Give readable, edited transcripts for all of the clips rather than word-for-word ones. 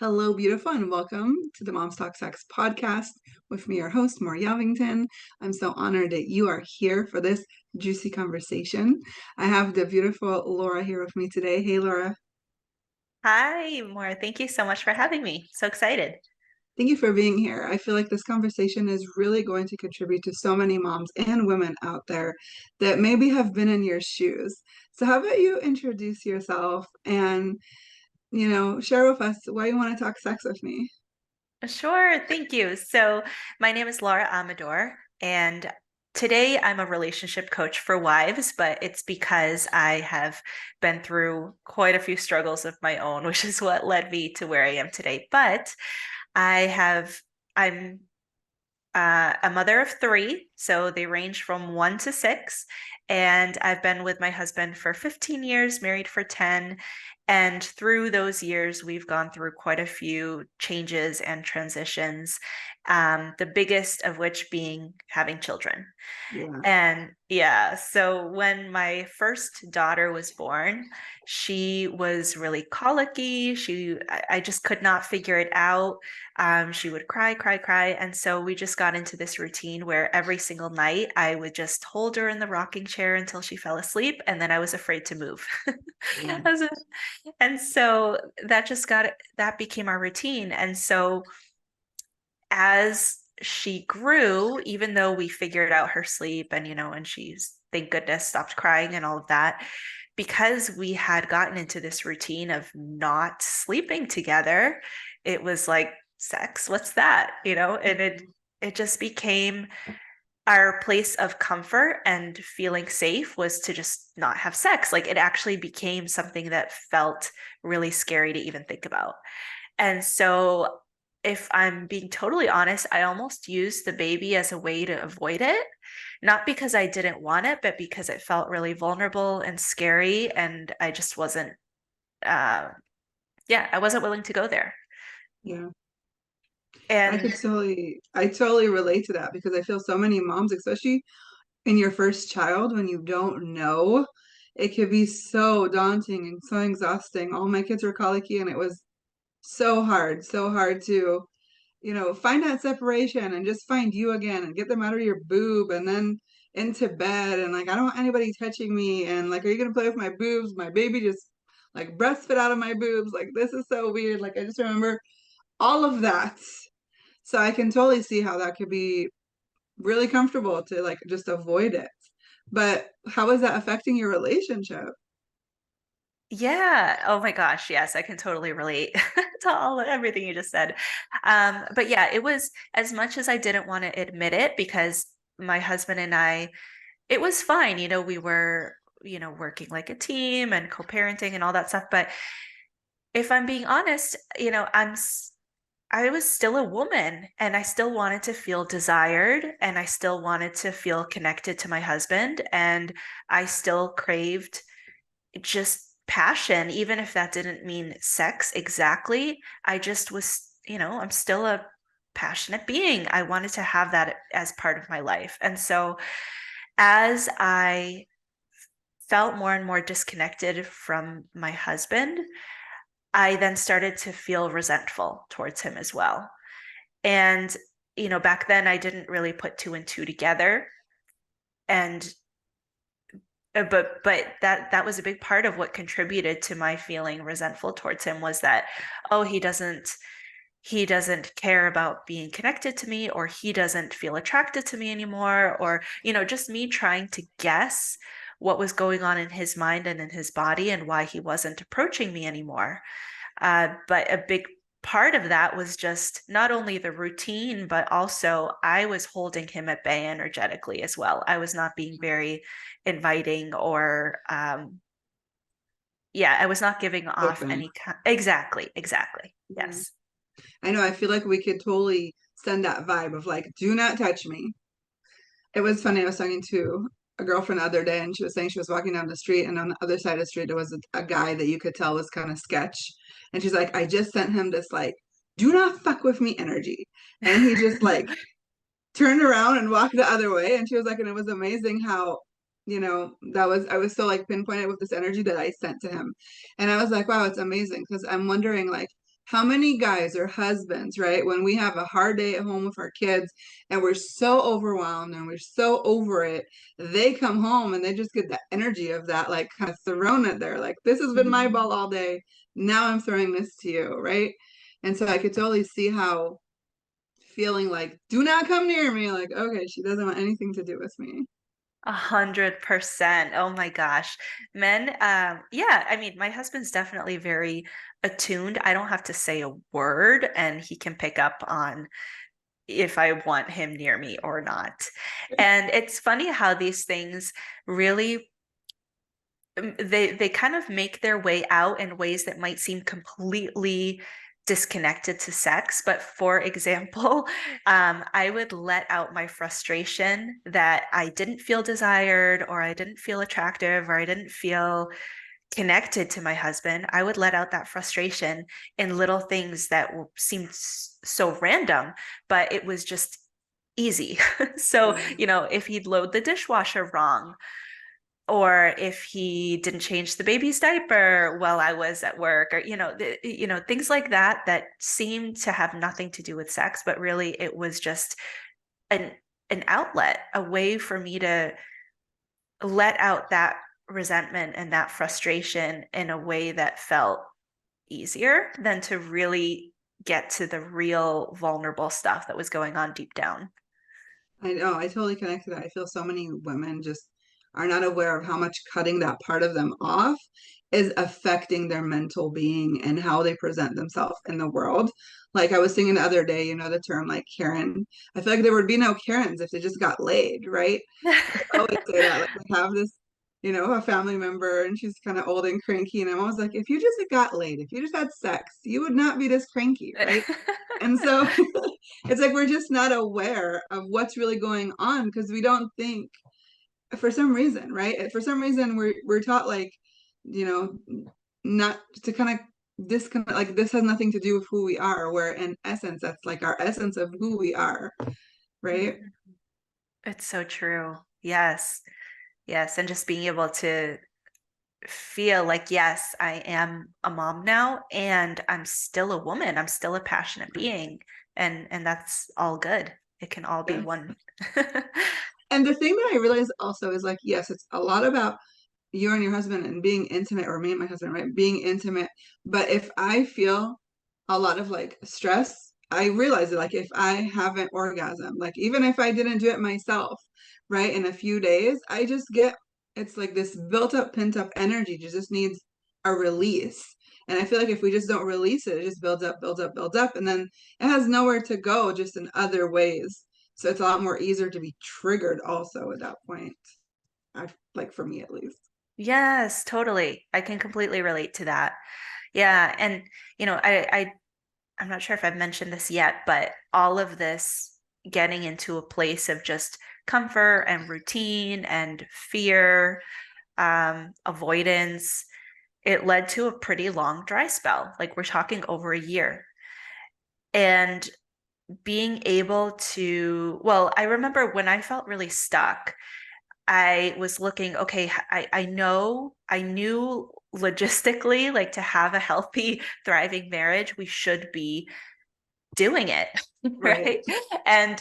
Hello, beautiful, and welcome to the Moms Talk Sex podcast with me, your host, Mor Yelvington. I'm so honored that you are here for this juicy conversation. I have the beautiful Laura here with me today. Hey, Laura. Hi, Mor. Thank you so much for having me. So excited. Thank you for being here. I feel like this conversation is really going to contribute to so many moms and women out there that maybe have been in your shoes. So, how about you introduce yourself and, share with us why you want to talk sex with me? Sure, thank you. So, my name is Laura Amador, and today I'm a relationship coach for wives, but it's because I have been through quite a few struggles of my own, which is what led me to where I am today. But I have, I'm a mother of three, so they range from 1 to 6. And I've been with my husband for 15 years, married for 10. And through those years, we've gone through quite a few changes and transitions, the biggest of which being having children. Yeah. And yeah, so when my first daughter was born, she was really colicky. I just could not figure it out. She would cry, cry, cry. And so we just got into this routine where every single night I would just hold her in the rocking chair until she fell asleep. And then I was afraid to move. Yeah. As a- And so that became our routine. And so as she grew, even though we figured out her sleep and she's, thank goodness, stopped crying and all of that, because we had gotten into this routine of not sleeping together, it was like, sex, what's that? And it just became our place of comfort and feeling safe was to just not have sex. Like it actually became something that felt really scary to even think about. And so, if I'm being totally honest, I almost used the baby as a way to avoid it, not because I didn't want it, but because it felt really vulnerable and scary. And I just wasn't, uh, yeah, I wasn't willing to go there. Yeah. And I totally relate to that because I feel so many moms, especially in your first child, when you don't know, it could be so daunting and so exhausting. All my kids were colicky and it was so hard to, find that separation and just find you again and get them out of your boob and then into bed. And like, I don't want anybody touching me. And like, are you gonna play with my boobs? My baby just like breastfed out of my boobs. Like, this is so weird. Like, I just remember all of that. So I can totally see how that could be really comfortable to like just avoid it. But how is that affecting your relationship? yeah, oh my gosh, yes, I can totally relate to everything you just said. But yeah, it was as much as I didn't want to admit it because my husband and I, it was fine. We were, working like a team and co-parenting and all that stuff. But if I'm being honest, I was still a woman and I still wanted to feel desired and I still wanted to feel connected to my husband and I still craved just passion, even if that didn't mean sex exactly. I just was, I'm still a passionate being. I wanted to have that as part of my life. And so as I felt more and more disconnected from my husband, I then started to feel resentful towards him as well. And, back then I didn't really put two and two together. And but that was a big part of what contributed to my feeling resentful towards him was that, oh, he doesn't care about being connected to me, or he doesn't feel attracted to me anymore, or just me trying to guess what was going on in his mind and in his body and why he wasn't approaching me anymore. But a big part of that was just not only the routine, but also I was holding him at bay energetically as well. I was not being very inviting or yeah, I was not giving off Open. any kind. Exactly, exactly. Yeah. Yes. I know, I feel like we could totally send that vibe of like, do not touch me. It was funny. I was talking to a girlfriend the other day, and she was saying she was walking down the street, and on the other side of the street, there was a guy that you could tell was kind of sketch. And she's like, I just sent him this, like, do not fuck with me energy. And he just, like, turned around and walked the other way. And she was like, and it was amazing how, I was so, like, pinpointed with this energy that I sent to him. And I was like, wow, it's amazing. Because I'm wondering, like, how many guys or husbands, right, when we have a hard day at home with our kids and we're so overwhelmed and we're so over it, they come home and they just get the energy of that, like kind of thrown at there, like, this has been my Mhm. ball all day. Now I'm throwing this to you, right? And so I could totally see how feeling like, do not come near me, like, okay, she doesn't want anything to do with me. 100%. Oh my gosh. Men, yeah, I mean, my husband's definitely very attuned. I don't have to say a word, and he can pick up on if I want him near me or not. And it's funny how these things really they kind of make their way out in ways that might seem completely disconnected to sex. But for example, I would let out my frustration that I didn't feel desired, or I didn't feel attractive, or I didn't feel connected to my husband. I would let out that frustration in little things that seemed so random, but it was just easy. So, Yeah. if he'd load the dishwasher wrong, or if he didn't change the baby's diaper while I was at work, or things like that that seemed to have nothing to do with sex, but really it was just an an outlet, a way for me to let out that resentment and that frustration in a way that felt easier than to really get to the real vulnerable stuff that was going on deep down. I know, I totally connect to that. I feel so many women just are not aware of how much cutting that part of them off is affecting their mental being and how they present themselves in the world. Like I was thinking the other day, the term like Karen. I feel like there would be no Karens if they just got laid, right? I always say that. Like we have this, a family member and she's kind of old and cranky. And I'm always like, if you just got laid, if you just had sex, you would not be this cranky, right? And so it's like we're just not aware of what's really going on because we don't think for some reason, right? For some reason we're taught like, you know, not to kind of disconnect, like this has nothing to do with who we are, where in essence that's like our essence of who we are, right? Mhm. It's so true. Yes. Yes. And just being able to feel like, yes, I am a mom now, and I'm still a woman. I'm still a passionate being. And that's all good. It can all be Yes. one. And the thing that I realize also is like, yes, it's a lot about you and your husband and being intimate, or me and my husband, right? Being intimate. But if I feel a lot of like stress, I realize that like if I haven't orgasm, like even if I didn't do it myself, right, in a few days, I just get it's like this built up, pent up energy just needs a release. And I feel like if we just don't release it, it just builds up, builds up, builds up, and then it has nowhere to go just in other ways. So it's a lot more easier to be triggered also at that point. I like for me at least. Yes, totally. I can completely relate to that. Yeah. And, I'm not sure if I've mentioned this yet, but all of this getting into a place of just comfort and routine and fear, avoidance, it led to a pretty long dry spell. Like we're talking over a year. And being able to, well, I remember when I felt really stuck, I was looking, okay, I knew logistically, like to have a healthy, thriving marriage, we should be doing it, Right. right? And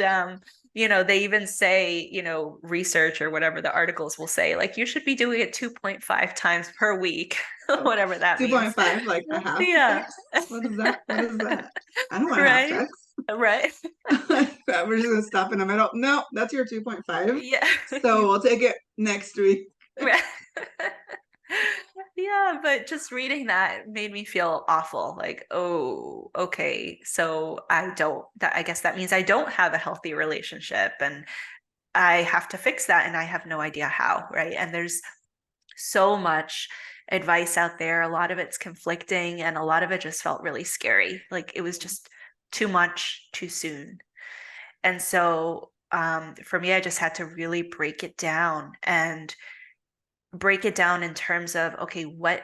they even say, research or whatever the articles will say, like you should be doing it 2.5 times per week, whatever that means. 2.5, like a half Yeah. sex? What is that? What is that? I don't want half Right? sex. Right. We're just gonna stop in the middle. No, that's your 2.5. Yeah. So we'll take it next week. Right. Yeah, but just reading that made me feel awful. Like, oh, okay. So I guess that means I don't have a healthy relationship, and I have to fix that, and I have no idea how, right? And there's so much advice out there. A lot of it's conflicting, and a lot of it just felt really scary. Like it was just too much too soon. And so for me, I just had to really break it down, and break it down in terms of, okay, what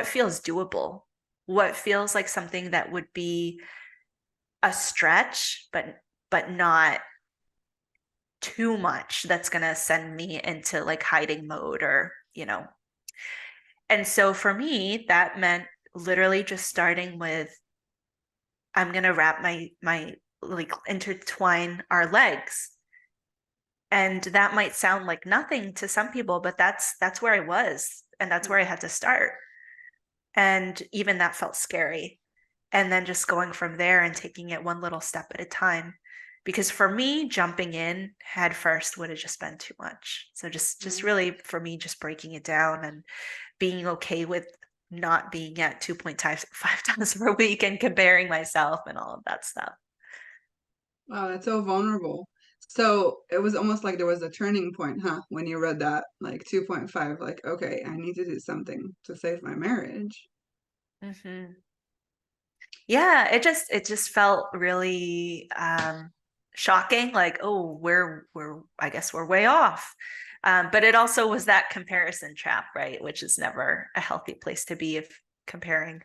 feels doable? What feels like something that would be a stretch, but not too much that's going to send me into like hiding mode, and so for me that meant literally just starting with I'm going to wrap my like intertwine our legs. And that might sound like nothing to some people, but that's where I was, and that's where I had to start. And even that felt scary. And then just going from there and taking it one little step at a time. Because for me, jumping in head first would have just been too much. So just Yeah. really for me, just breaking it down and being okay with not being at 2.5 times per week and comparing myself and all of that stuff. Wow, that's so vulnerable. So it was almost like there was a turning point, huh? When you read that, like 2.5, like, okay, I need to do something to save my marriage. Hmm. Yeah, it just felt really shocking, like, oh, we're I guess we're way off. But it also was that comparison trap, right? Which is never a healthy place to be if comparing,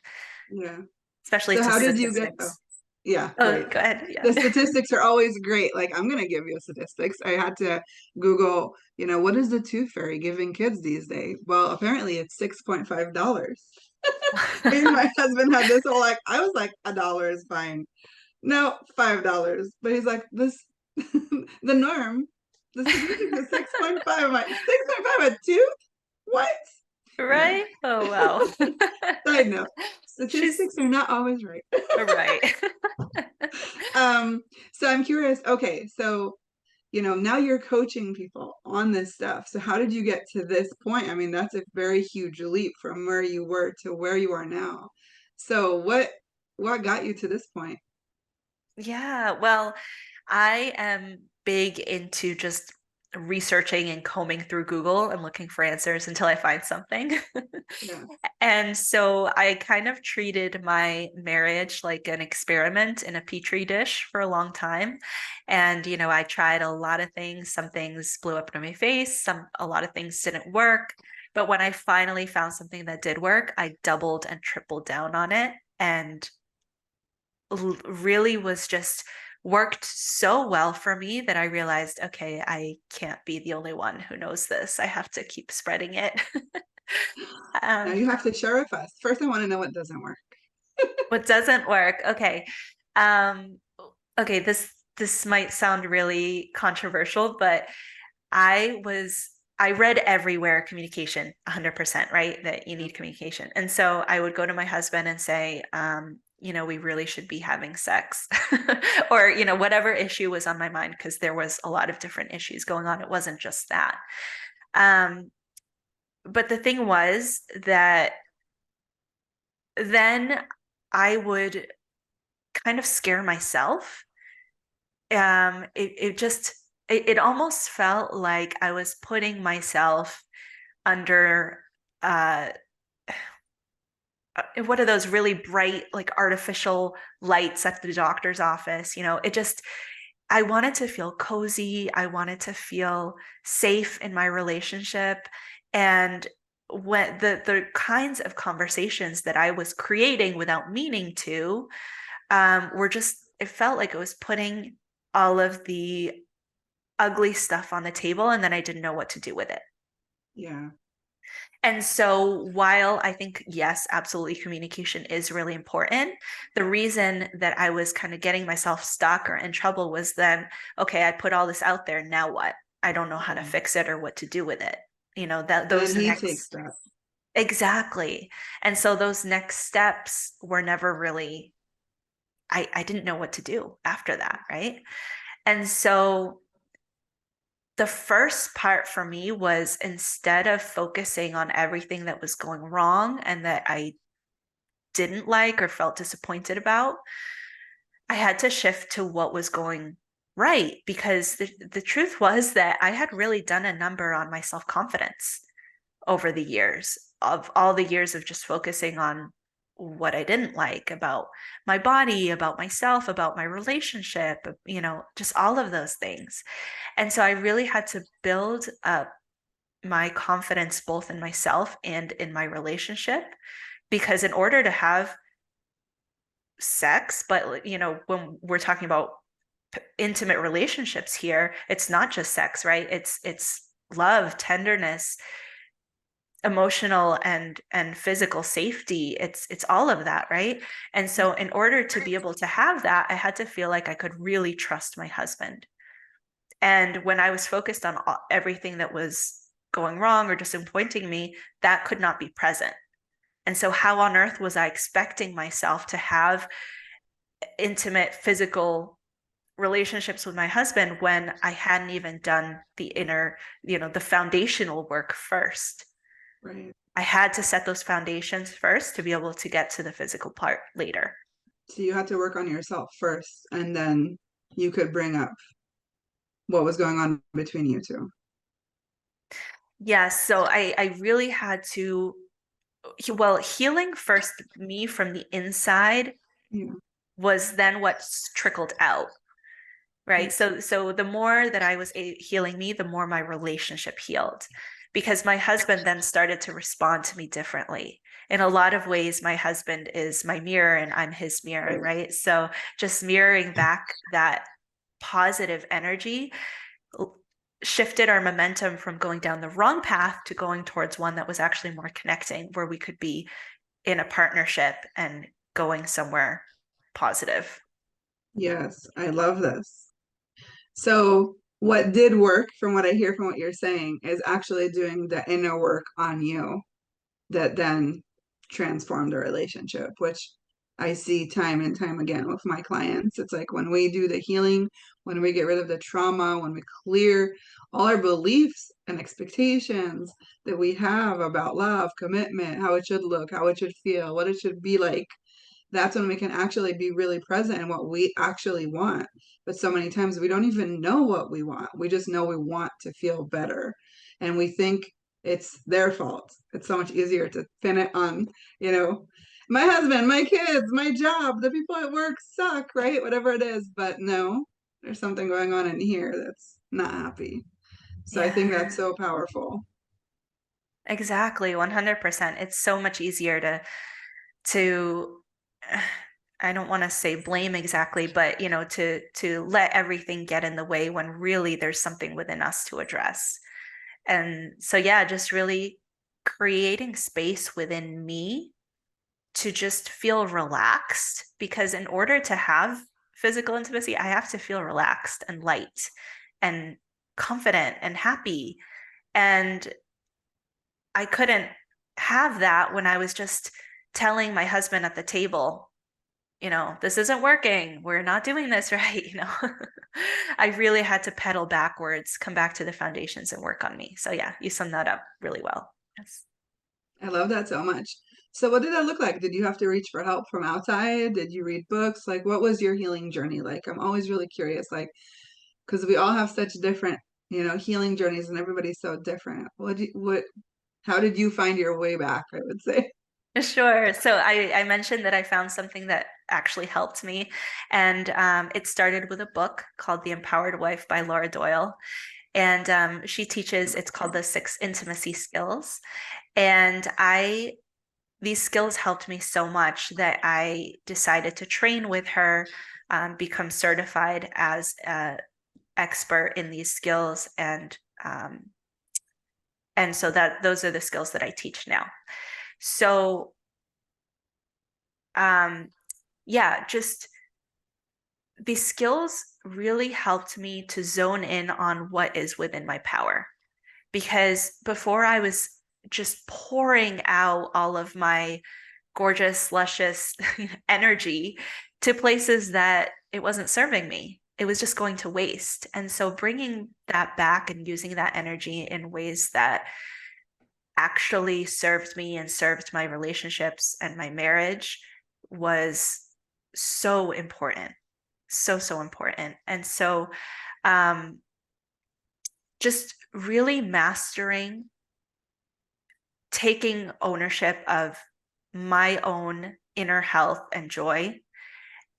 Yeah. especially So to how did you get, oh, statistics. yeah, Oh, right. go ahead. Yeah. The statistics are always great. Like, I'm gonna give you statistics. I had to Google, what is the tooth fairy giving kids these days? Well, apparently it's $6.5. Me and my husband had this whole like, I was like, $1 is fine. No, $5. But he's like, this the norm. The statistics is 6.5. I'm like, 6.5 a tooth? What? Anyway, Right? Oh, wow. side note. She's Statistics are not always right. right. Um, so I'm curious, okay, so now you're coaching people on this stuff. So how did you get to this point? I mean, that's a very huge leap from where you were to where you are now. So what got you to this point? Yeah, well, I am big into just researching and combing through Google and looking for answers until I find something. Yeah. And so I kind of treated my marriage like an experiment in a petri dish for a long time. And, I tried a lot of things. Some things blew up in my face, a lot of things didn't work. But when I finally found something that did work, I doubled and tripled down on it. And really was just worked so well for me that I realized, okay, I can't be the only one who knows this. I have to keep spreading it. Now um, you have to share with us. First, I want to know what doesn't work. what doesn't work? Okay. Um, okay, this might sound really controversial, but I read everywhere communication 100%, right? That you Yeah. need communication. And so I would go to my husband and say, we really should be having sex or, whatever issue was on my mind, because there was a lot of different issues going on. It wasn't just that. Um, but the thing was that then I would kind of scare myself. It almost felt like I was putting myself under uh what are those really bright like artificial lights at the doctor's office. I wanted to feel cozy. I wanted to feel safe in my relationship. And when the kinds of conversations that I was creating without meaning to, were just, it felt like it was putting all of the ugly stuff on the table, and then I didn't know what to do with it. Yeah. And so, while I think, yes, absolutely, communication is really important, the reason that I was kind of getting myself stuck or in trouble was then, okay, I put all this out there. Now what? I don't know how to Yeah. fix it or what to do with it. That And then those he takes next, that. exactly. And so, those next steps were never really, I didn't know what to do after that. Right. And so, the first part for me was, instead of focusing on everything that was going wrong and that I didn't like or felt disappointed about, I had to shift to what was going right, because the truth was that I had really done a number on my self confidence over the years, of all the years of just focusing on what I didn't like about my body, about myself, about my relationship, just all of those things. And so I really had to build up my confidence both in myself and in my relationship, because in order to have sex, but when we're talking about intimate relationships here, it's not just sex, right? It's love, tenderness, emotional and physical safety. It's all of that, right? And so in order to be able to have that, I had to feel like I could really trust my husband. And when I was focused on everything that was going wrong or disappointing me, that could not be present. And so how on earth was I expecting myself to have intimate physical relationships with my husband when I hadn't even done the inner, the foundational work first? Right. I had to set those foundations first to be able to get to the physical part later. So you had to work on yourself first, and then you could bring up what was going on between you two. Yeah, so I really had to, well, healing first me from the inside Yeah. was then what trickled out, right? So the more that I was healing me, the more my relationship healed, because my husband then started to respond to me differently. In a lot of ways, my husband is my mirror and I'm his mirror, right? So just mirroring back that positive energy shifted our momentum from going down the wrong path to going towards one that was actually more connecting, where we could be in a partnership and going somewhere positive. Yes, I love this. So, what did work, from what I hear from what you're saying, is actually doing the inner work on you that then transformed the relationship, which I see time and time again with my clients. It's like when we do the healing, when we get rid of the trauma, when we clear all our beliefs and expectations that we have about love, commitment, how it should look, how it should feel, what it should be like, that's when we can actually be really present in what we actually want. But so many times we don't even know what we want. We just know we want to feel better. And we think it's their fault. It's so much easier to pin it on, you know, my husband, my kids, my job, the people at work suck, right? Whatever it is. But no, there's something going on in here that's not happy. So I think Yeah, that's so powerful. exactly. 100%. It's so much easier to I don't want to say blame exactly, but to let everything get in the way when really there's something within us to address. And so yeah, just really creating space within me to just feel relaxed, because in order to have physical intimacy, I have to feel relaxed and light and confident and happy. And I couldn't have that when I was just telling my husband at the table, this isn't working. We're not doing this right. I really had to pedal backwards, come back to the foundations and work on me. So yeah, you summed that up really well. Yes. I love that so much. So, what did that look like? Did you have to reach for help from outside? Did you read books? Like, what was your healing journey like? I'm always really curious, like, because we all have such different, healing journeys, and everybody's so different. How did you find your way back? I would say. Sure. So I mentioned that I found something that actually helped me. And it started with a book called The Empowered Wife by Laura Doyle. And she teaches, it's called the Six Intimacy Skills. And these skills helped me so much that I decided to train with her, become certified as an expert in these skills. And so that those are the skills that I teach now. So um, yeah, just these skills really helped me to zone in on what is within my power. Because before I was just pouring out all of my gorgeous, luscious energy to places that it wasn't serving me. It was just going to waste. And so bringing that back and using that energy in ways that actually served me and served my relationships and my marriage was so important. So important. And so um, just really mastering taking ownership of my own inner health and joy.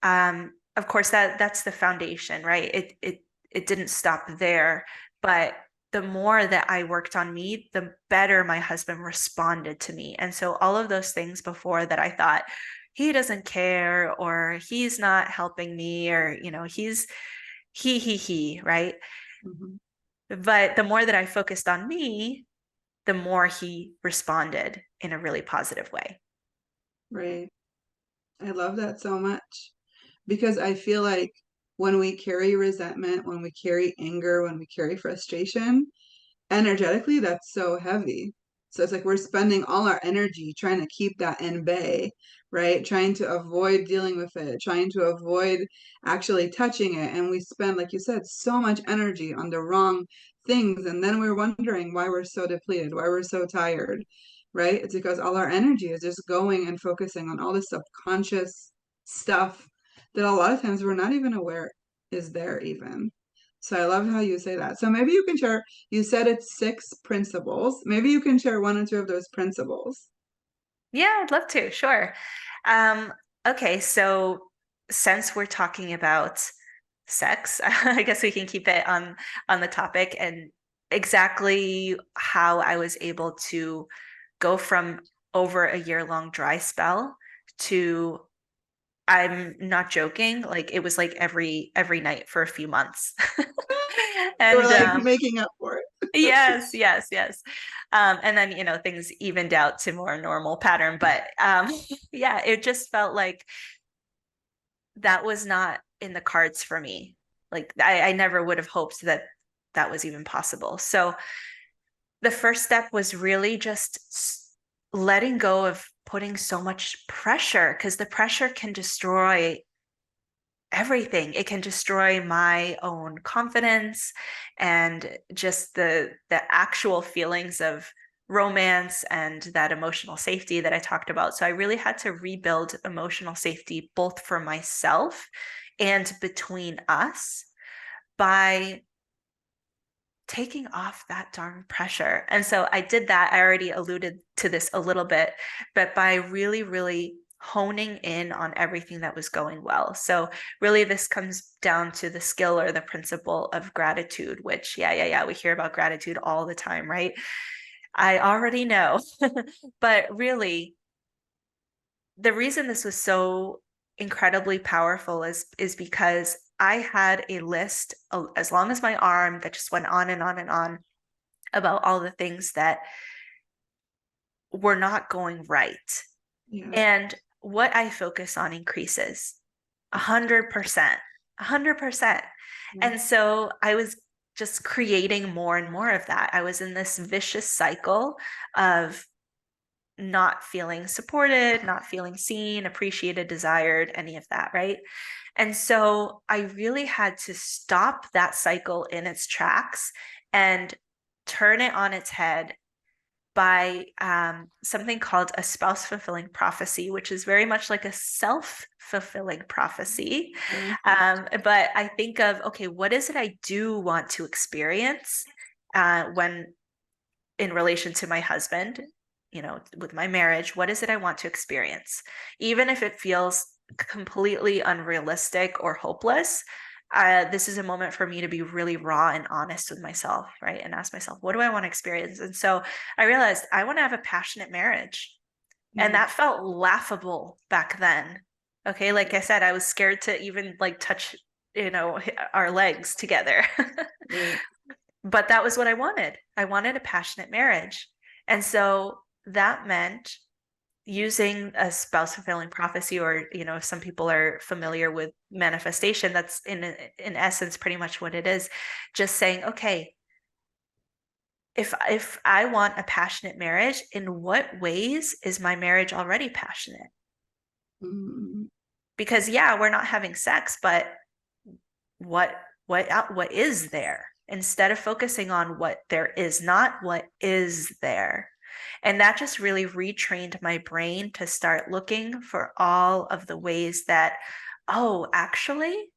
Of course, that's the foundation, right? It didn't stop there, but the more that I worked on me, the better my husband responded to me. And so all of those things before that I thought he doesn't care or he's not helping me or he's he, right? Mhm. But the more that I focused on me, the more he responded in a really positive way. Right. I love that so much because I feel like when we carry resentment, when we carry anger, when we carry frustration, energetically, that's so heavy. So it's like we're spending all our energy trying to keep that in bay, right? Trying to avoid dealing with it, trying to avoid actually touching it. And we spend, like you said, so much energy on the wrong things. And then we're wondering why we're so depleted, why we're so tired, right? It's because all our energy is just going and focusing on all this subconscious stuff that a lot of times we're not even aware is there even. So I love how you say that. So maybe you can share, you said it's 6 principles. Maybe you can share one or two of those principles. Yeah, I'd love to. Sure. Um, okay, so since we're talking about sex, I guess we can keep it on the topic and exactly how I was able to go from over a year-long dry spell to I'm not joking, like it was like every night for a few months. We're And like making up for it. yes, yes, yes. And then, things evened out to more normal pattern. But yeah, it just felt like that was not in the cards for me. Like I never would have hoped that that was even possible. So the first step was really just letting go of putting so much pressure because the pressure can destroy everything. It can destroy my own confidence and just the actual feelings of romance and that emotional safety that I talked about. So I really had to rebuild emotional safety both for myself and between us by taking off that darn pressure. And so I did that. I already alluded to this a little bit, but by really, really honing in on everything that was going well. So really this comes down to the skill or the principle of gratitude, which yeah, we hear about gratitude all the time, right? I already know. But really the reason this was so incredibly powerful is because I had a list as long as my arm that just went on and on and on about all the things that were not going right. Yeah. And what I focus on increases 100%, 100%. Yeah. And so I was just creating more and more of that. I was in this vicious cycle of not feeling supported, not feeling seen, appreciated, desired, any of that, right? And so I really had to stop that cycle in its tracks and turn it on its head by something called a spouse fulfilling prophecy, which is very much like a self fulfilling prophecy. Yeah. But I think of, okay, what is it I do want to experience when in relation to my husband, with my marriage? What is it I want to experience? Even if it feels completely unrealistic or hopeless, this is a moment for me to be really raw and honest with myself, right? And ask myself, what do I want to experience? And so I realized I want to have a passionate marriage. And Yeah. that felt laughable back then. Okay. Like I said, I was scared to even like touch, our legs together. Right. But that was what I wanted. I wanted a passionate marriage. And so that meant using a spouse fulfilling prophecy, or, if some people are familiar with manifestation, that's in essence pretty much what it is. Just saying, okay, if I want a passionate marriage, in what ways is my marriage already passionate? Mm, Because yeah, we're not having sex, but what what is there, instead of focusing on what there is not, what is there. And that just really retrained my brain to start looking for all of the ways that, oh, actually,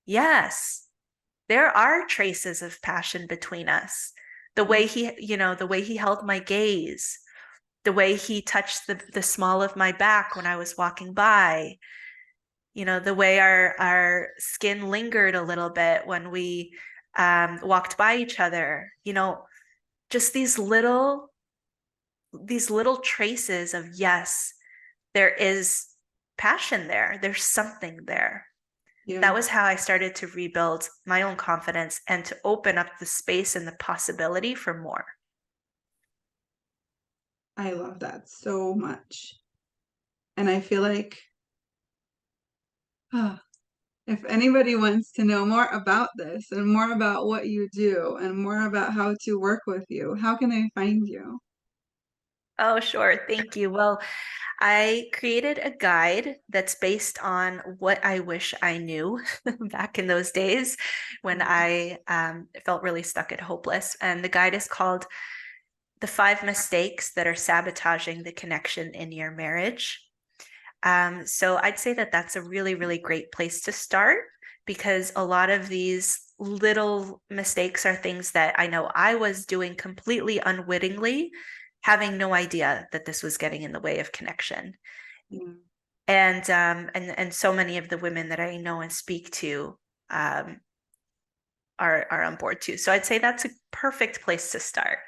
yes, there are traces of passion between us. yeah. The way he held my gaze, the way he touched the small of my back when I was walking by, the way our skin lingered a little bit when we walked by each other, just these little traces of, yes, there is passion there. There's something there. Yeah. That was how I started to rebuild my own confidence and to open up the space and the possibility for more. I love that so much. And I feel like, ah, if anybody wants to know more about this and more about what you do and more about how to work with you, how can they find you? Oh, sure. Thank you. Well, I created a guide that's based on what I wish I knew back in those days when I felt really stuck and hopeless. And the guide is called The Five Mistakes That Are Sabotaging the Connection in Your Marriage. So I'd say that that's a really, really great place to start because a lot of these little mistakes are things that I know I was doing completely unwittingly, having no idea that this was getting in the way of connection. Yeah. And so many of the women that I know and speak to um, are on board too. So I'd say that's a perfect place to start.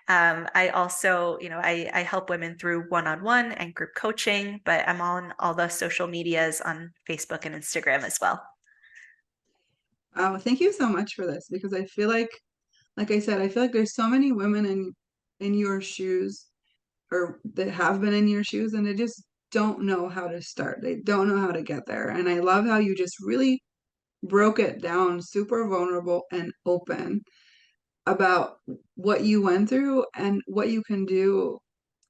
I also, I help women through one-on-one and group coaching, but I'm on all the social medias on Facebook and Instagram as well. Oh, thank you so much for this because I feel like I said, I feel like there's so many women in your shoes or that have been in your shoes and they just don't know how to start. They don't know how to get there. And I love how you just really broke it down super vulnerable and open about what you went through and what you can do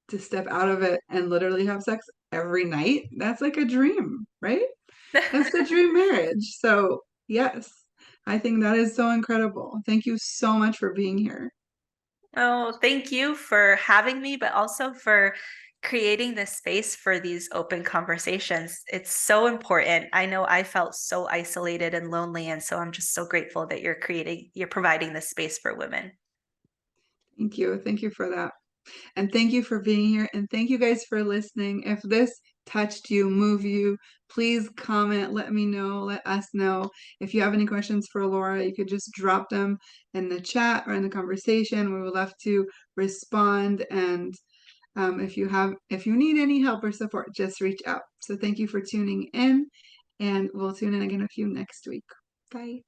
to step out of it and literally have sex every night. That's like a dream, right? That's the dream marriage. So, yes, I think that is so incredible. Thank you so much for being here. Oh, thank you for having me, but also for creating this space for these open conversations. It's so important. I know I felt so isolated and lonely, and so I'm just so grateful that you're providing this space for women. Thank you. Thank you for that. And thank you for being here. And thank you guys for listening. If this touched you, move you, please comment, let me know, let us know. If you have any questions for Laura, you could just drop them in the chat or in the conversation. We would love to respond. And if you need any help or support, just reach out. So thank you for tuning in, and we'll tune in again with you next week. Bye.